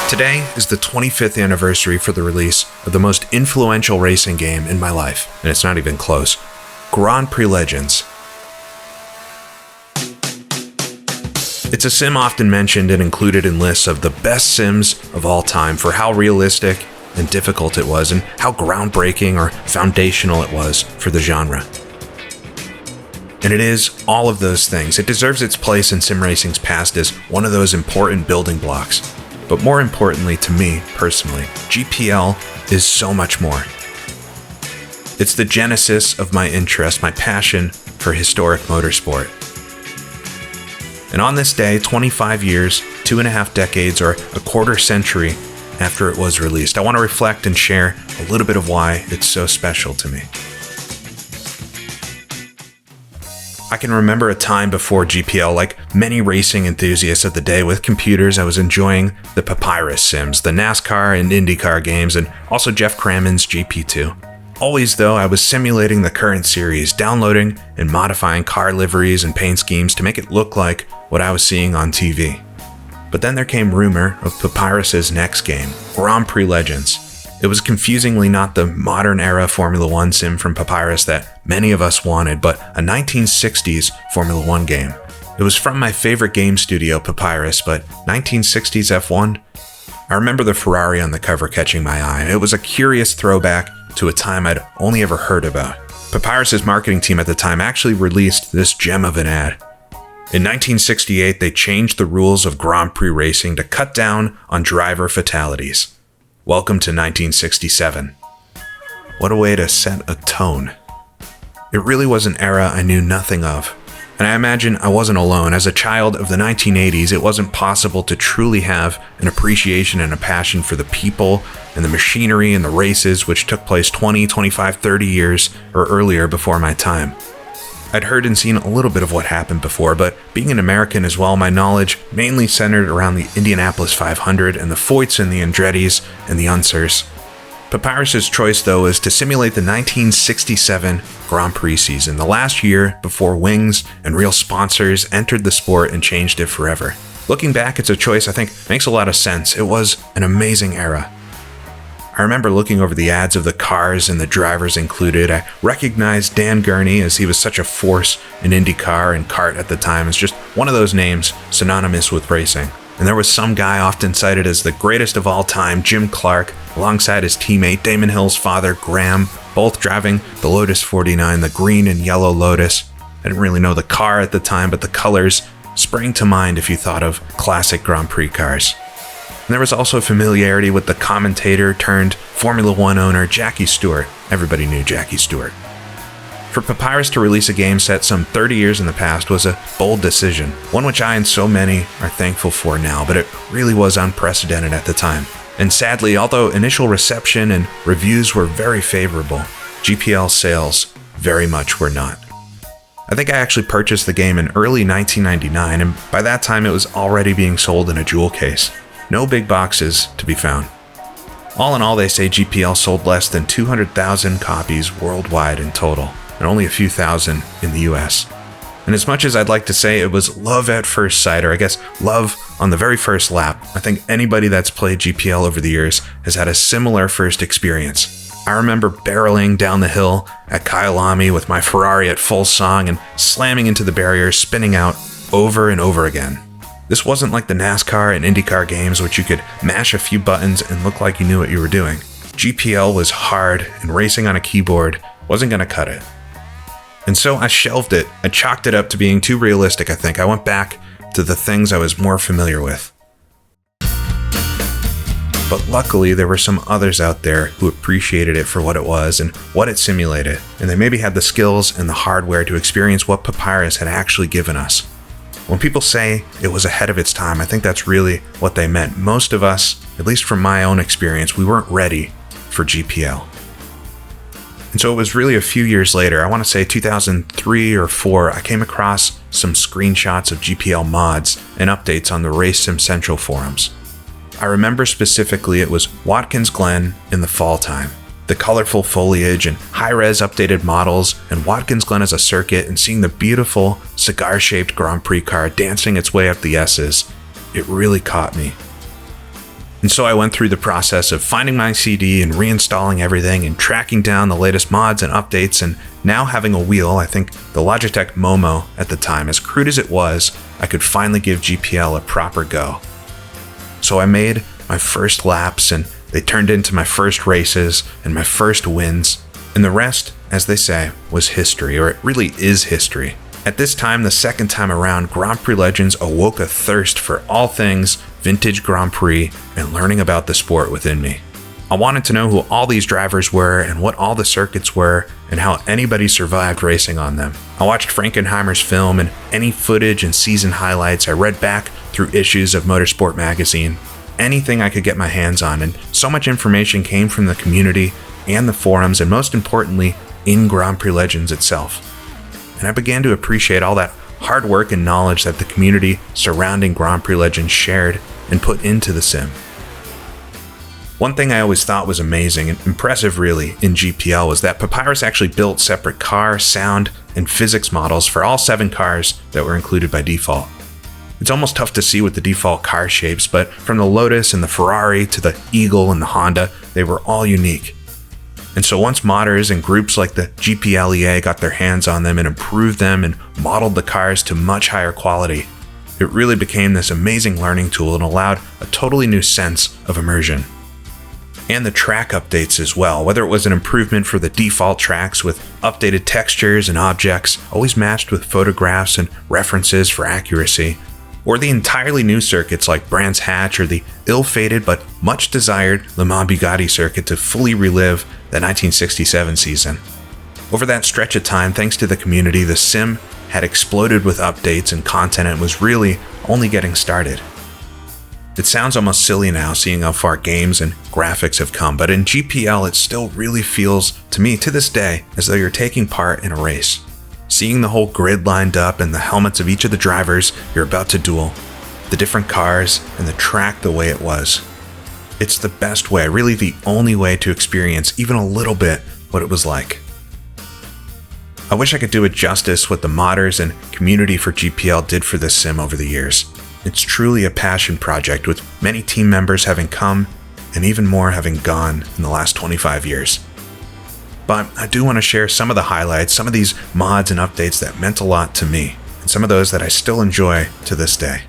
Today is the 25th anniversary for the release of the most influential racing game in my life, and it's not even close. Grand Prix Legends. It's a sim often mentioned and included in lists of the best sims of all time for how realistic and difficult it was, and how groundbreaking or foundational it was for the genre. And it is all of those things. It deserves its place in sim racing's past as one of those important building blocks. But more importantly to me, personally, GPL is so much more. It's the genesis of my interest, my passion for historic motorsport. And on this day, 25 years, 2.5 decades, or a quarter century after it was released, I want to reflect and share a little bit of why it's so special to me. I can remember a time before GPL, like many racing enthusiasts of the day with computers, I was enjoying the Papyrus sims, the NASCAR and IndyCar games, and also Jeff Cramman's GP2. Always, though, I was simulating the current series, downloading and modifying car liveries and paint schemes to make it look like what I was seeing on TV. But then there came rumor of Papyrus's next game, Grand Prix Legends. It was confusingly not the modern era Formula One sim from Papyrus that many of us wanted, but a 1960s Formula One game. It was from my favorite game studio, Papyrus, but 1960s F1? I remember the Ferrari on the cover catching my eye. It was a curious throwback to a time I'd only ever heard about. Papyrus's marketing team at the time actually released this gem of an ad. In 1968, they changed the rules of Grand Prix racing to cut down on driver fatalities. Welcome to 1967. What a way to set a tone. It really was an era I knew nothing of. And I imagine I wasn't alone. As a child of the 1980s, it wasn't possible to truly have an appreciation and a passion for the people and the machinery and the races which took place 20, 25, 30 years or earlier before my time. I'd heard and seen a little bit of what happened before, but being an American as well, my knowledge mainly centered around the Indianapolis 500 and the Foyts and the Andrettis and the Unsers. Papyrus's choice, though, is to simulate the 1967 Grand Prix season, the last year before wings and real sponsors entered the sport and changed it forever. Looking back, it's a choice I think makes a lot of sense. It was an amazing era. I remember looking over the ads of the cars and the drivers included. I recognized Dan Gurney, as he was such a force in IndyCar and kart at the time, as just one of those names synonymous with racing. And there was some guy often cited as the greatest of all time, Jim Clark, alongside his teammate Damon Hill's father, Graham, both driving the Lotus 49, the green and yellow Lotus. I didn't really know the car at the time, but the colors sprang to mind if you thought of classic Grand Prix cars. And there was also familiarity with the commentator turned Formula One owner Jackie Stewart. Everybody knew Jackie Stewart. For Papyrus to release a game set some 30 years in the past was a bold decision, one which I and so many are thankful for now, but it really was unprecedented at the time. And sadly, although initial reception and reviews were very favorable, GPL sales very much were not. I think I actually purchased the game in early 1999, and by that time it was already being sold in a jewel case. No big boxes to be found. All in all, they say GPL sold less than 200,000 copies worldwide in total, and only a few thousand in the US. And as much as I'd like to say it was love at first sight, or I guess love on the very first lap, I think anybody that's played GPL over the years has had a similar first experience. I remember barreling down the hill at Kyalami with my Ferrari at full song and slamming into the barrier, spinning out over and over again. This wasn't like the NASCAR and IndyCar games, which you could mash a few buttons and look like you knew what you were doing. GPL was hard, and racing on a keyboard wasn't going to cut it. And so I shelved it. I chalked it up to being too realistic, I think. I went back to the things I was more familiar with. But luckily, there were some others out there who appreciated it for what it was and what it simulated, and they maybe had the skills and the hardware to experience what Papyrus had actually given us. When people say it was ahead of its time, I think that's really what they meant. Most of us, at least from my own experience, we weren't ready for GPL. And so it was really a few years later, I want to say 2003 or 4, I came across some screenshots of GPL mods and updates on the Race Sim Central forums. I remember specifically it was Watkins Glen in the fall time. The colorful foliage and high-res updated models and Watkins Glen as a circuit, and seeing the beautiful cigar-shaped Grand Prix car dancing its way up the S's, it really caught me. And so I went through the process of finding my CD and reinstalling everything and tracking down the latest mods and updates, and now having a wheel, I think the Logitech Momo at the time, as crude as it was, I could finally give GPL a proper go. So I made my first laps, and they turned into my first races and my first wins, and the rest, as they say, was history, or it really is history. At this time, the second time around, Grand Prix Legends awoke a thirst for all things vintage Grand Prix and learning about the sport within me. I wanted to know who all these drivers were and what all the circuits were and how anybody survived racing on them. I watched Frankenheimer's film and any footage and season highlights. I read back through issues of Motorsport magazine, anything I could get my hands on, and so much information came from the community and the forums, and most importantly, in Grand Prix Legends itself. And I began to appreciate all that hard work and knowledge that the community surrounding Grand Prix Legends shared and put into the sim. One thing I always thought was amazing and impressive really in GPL was that Papyrus actually built separate car, sound, and physics models for all 7 cars that were included by default. It's almost tough to see with the default car shapes, but from the Lotus and the Ferrari to the Eagle and the Honda, they were all unique. And so once modders and groups like the GPLEA got their hands on them and improved them and modeled the cars to much higher quality, it really became this amazing learning tool and allowed a totally new sense of immersion. And the track updates as well, whether it was an improvement for the default tracks with updated textures and objects, always matched with photographs and references for accuracy, or the entirely new circuits like Brands Hatch or the ill-fated but much desired Le Mans Bugatti circuit to fully relive the 1967 season. Over that stretch of time, thanks to the community, the sim had exploded with updates and content and was really only getting started. It sounds almost silly now seeing how far games and graphics have come, but in GPL it still really feels, to me to this day, as though you're taking part in a race. Seeing the whole grid lined up and the helmets of each of the drivers you're about to duel, the different cars, and the track the way it was. It's the best way, really the only way to experience even a little bit what it was like. I wish I could do it justice what the modders and community for GPL did for this sim over the years. It's truly a passion project with many team members having come and even more having gone in the last 25 years. But I do want to share some of the highlights, some of these mods and updates that meant a lot to me, and some of those that I still enjoy to this day.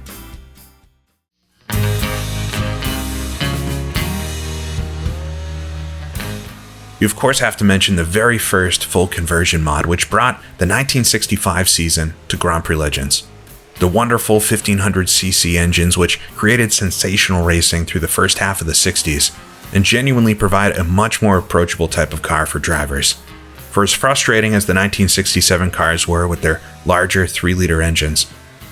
You of course have to mention the very first full conversion mod, which brought the 1965 season to Grand Prix Legends. The wonderful 1500cc engines which created sensational racing through the first half of the 60s and genuinely provide a much more approachable type of car for drivers. For as frustrating as the 1967 cars were with their larger 3-liter engines,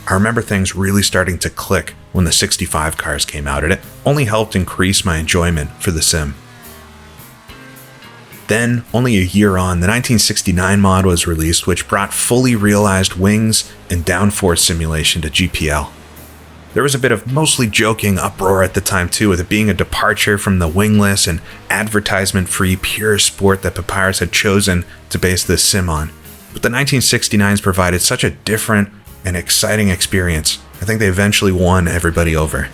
I remember things really starting to click when the 65 cars came out, and it only helped increase my enjoyment for the sim. Then, only a year on, the 1969 mod was released, which brought fully realized wings and downforce simulation to GPL. There was a bit of mostly joking uproar at the time too, with it being a departure from the wingless and advertisement-free pure sport that Papyrus had chosen to base this sim on. But the 1969s provided such a different and exciting experience. I think they eventually won everybody over.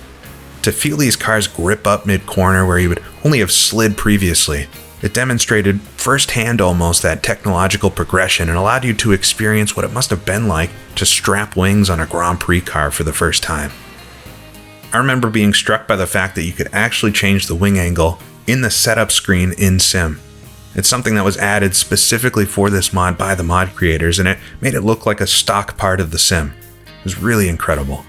To feel these cars grip up mid-corner where you would only have slid previously, it demonstrated firsthand almost that technological progression and allowed you to experience what it must have been like to strap wings on a Grand Prix car for the first time. I remember being struck by the fact that you could actually change the wing angle in the setup screen in Sim. It's something that was added specifically for this mod by the mod creators, and it made it look like a stock part of the sim. It was really incredible.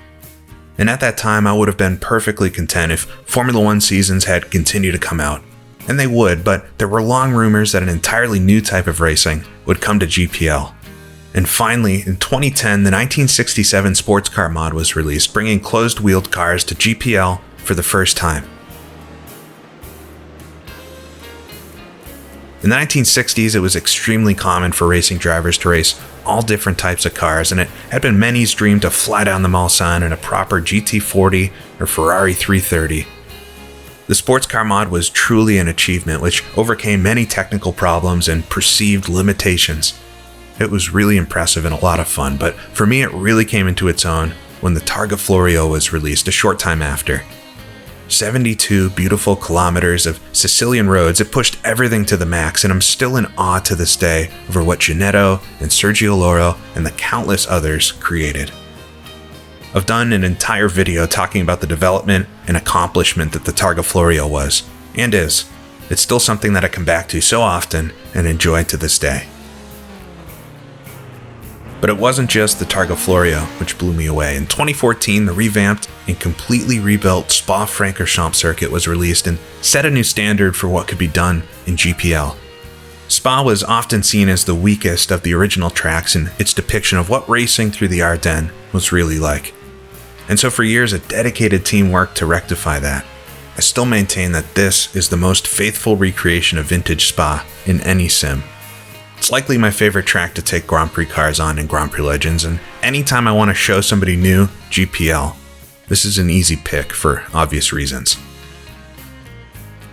And at that time, I would have been perfectly content if Formula One seasons had continued to come out. And they would, but there were long rumors that an entirely new type of racing would come to GPL. And finally, in 2010, the 1967 sports car mod was released, bringing closed-wheeled cars to GPL for the first time. In the 1960s, it was extremely common for racing drivers to race all different types of cars, and it had been many's dream to fly down the Mulsanne in a proper GT40 or Ferrari 330. The sports car mod was truly an achievement which overcame many technical problems and perceived limitations. It was really impressive and a lot of fun, but for me it really came into its own when the Targa Florio was released a short time after. 72 beautiful kilometers of Sicilian roads. It pushed everything to the max, and I'm still in awe to this day over what Ginetto and Sergio Loro and the countless others created. I've done an entire video talking about the development and accomplishment that the Targa Florio was, and is. It's still something that I come back to so often and enjoy to this day. But it wasn't just the Targa Florio which blew me away. In 2014, the revamped and completely rebuilt Spa-Francorchamps circuit was released and set a new standard for what could be done in GPL. Spa was often seen as the weakest of the original tracks in its depiction of what racing through the Ardennes was really like. And so for years, a dedicated team worked to rectify that. I still maintain that this is the most faithful recreation of vintage Spa in any sim. It's likely my favorite track to take Grand Prix cars on in Grand Prix Legends, and anytime I want to show somebody new GPL, this is an easy pick for obvious reasons.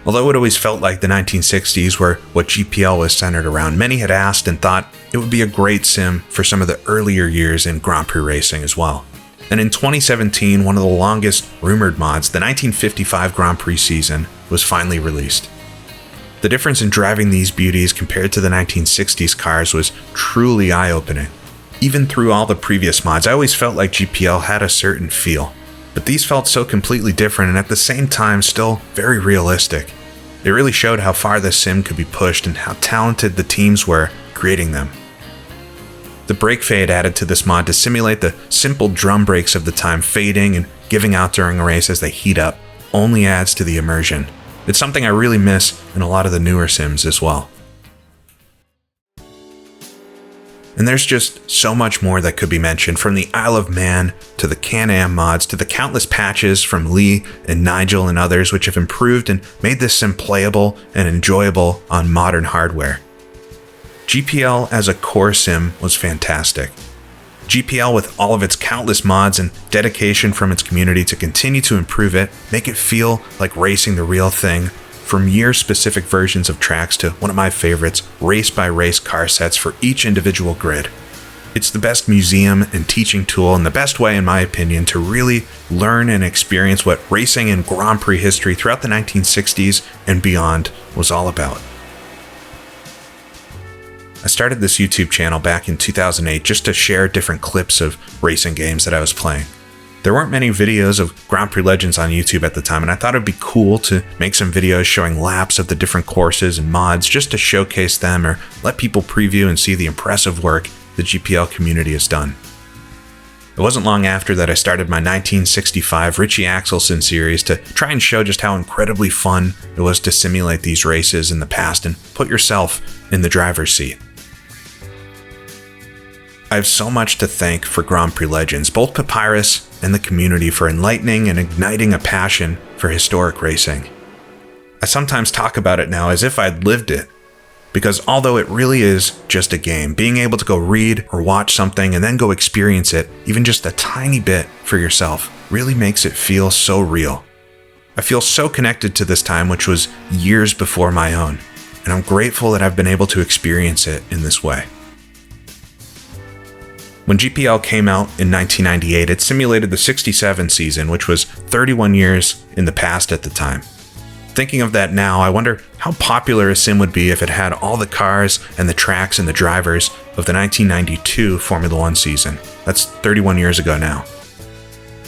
Although it always felt like the 1960s were what GPL was centered around, many had asked and thought it would be a great sim for some of the earlier years in Grand Prix racing as well. And in 2017, one of the longest rumored mods, the 1955 Grand Prix season, was finally released. The difference in driving these beauties compared to the 1960s cars was truly eye-opening. Even through all the previous mods, I always felt like GPL had a certain feel, but these felt so completely different and at the same time still very realistic. It really showed how far the sim could be pushed and how talented the teams were creating them. The brake fade added to this mod to simulate the simple drum brakes of the time fading and giving out during a race as they heat up only adds to the immersion. It's something I really miss in a lot of the newer sims as well. And there's just so much more that could be mentioned, from the Isle of Man to the Can-Am mods to the countless patches from Lee and Nigel and others which have improved and made this sim playable and enjoyable on modern hardware. GPL as a core sim was fantastic. GPL, with all of its countless mods and dedication from its community to continue to improve it, make it feel like racing the real thing, from year-specific versions of tracks to one of my favorites, race-by-race car sets for each individual grid. It's the best museum and teaching tool, and the best way, in my opinion, to really learn and experience what racing and Grand Prix history throughout the 1960s and beyond was all about. I started this YouTube channel back in 2008 just to share different clips of racing games that I was playing. There weren't many videos of Grand Prix Legends on YouTube at the time, and I thought it'd be cool to make some videos showing laps of the different courses and mods just to showcase them or let people preview and see the impressive work the GPL community has done. It wasn't long after that I started my 1965 Richie Axelson series to try and show just how incredibly fun it was to simulate these races in the past and put yourself in the driver's seat. I have so much to thank for Grand Prix Legends, both Papyrus and the community, for enlightening and igniting a passion for historic racing. I sometimes talk about it now as if I'd lived it, because although it really is just a game, being able to go read or watch something and then go experience it, even just a tiny bit for yourself, really makes it feel so real. I feel so connected to this time, which was years before my own, and I'm grateful that I've been able to experience it in this way. When GPL came out in 1998, it simulated the 67 season, which was 31 years in the past at the time. Thinking of that now, I wonder how popular a sim would be if it had all the cars and the tracks and the drivers of the 1992 Formula One season. That's 31 years ago now.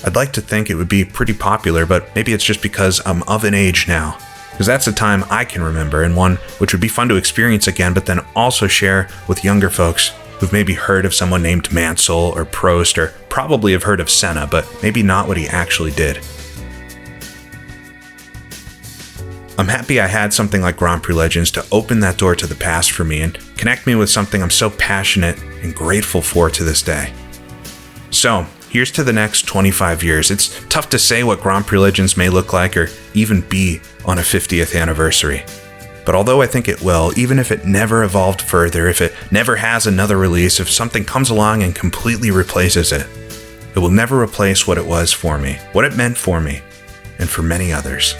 I'd like to think it would be pretty popular, but maybe it's just because I'm of an age now, because that's a time I can remember, and one which would be fun to experience again, but then also share with younger folks who've maybe heard of someone named Mansell or Prost, or probably have heard of Senna, but maybe not what he actually did. I'm happy I had something like Grand Prix Legends to open that door to the past for me and connect me with something I'm so passionate and grateful for to this day. So, here's to the next 25 years. It's tough to say what Grand Prix Legends may look like or even be on a 50th anniversary. But although I think it will, even if it never evolved further, if it never has another release, if something comes along and completely replaces it, it will never replace what it was for me, what it meant for me, and for many others.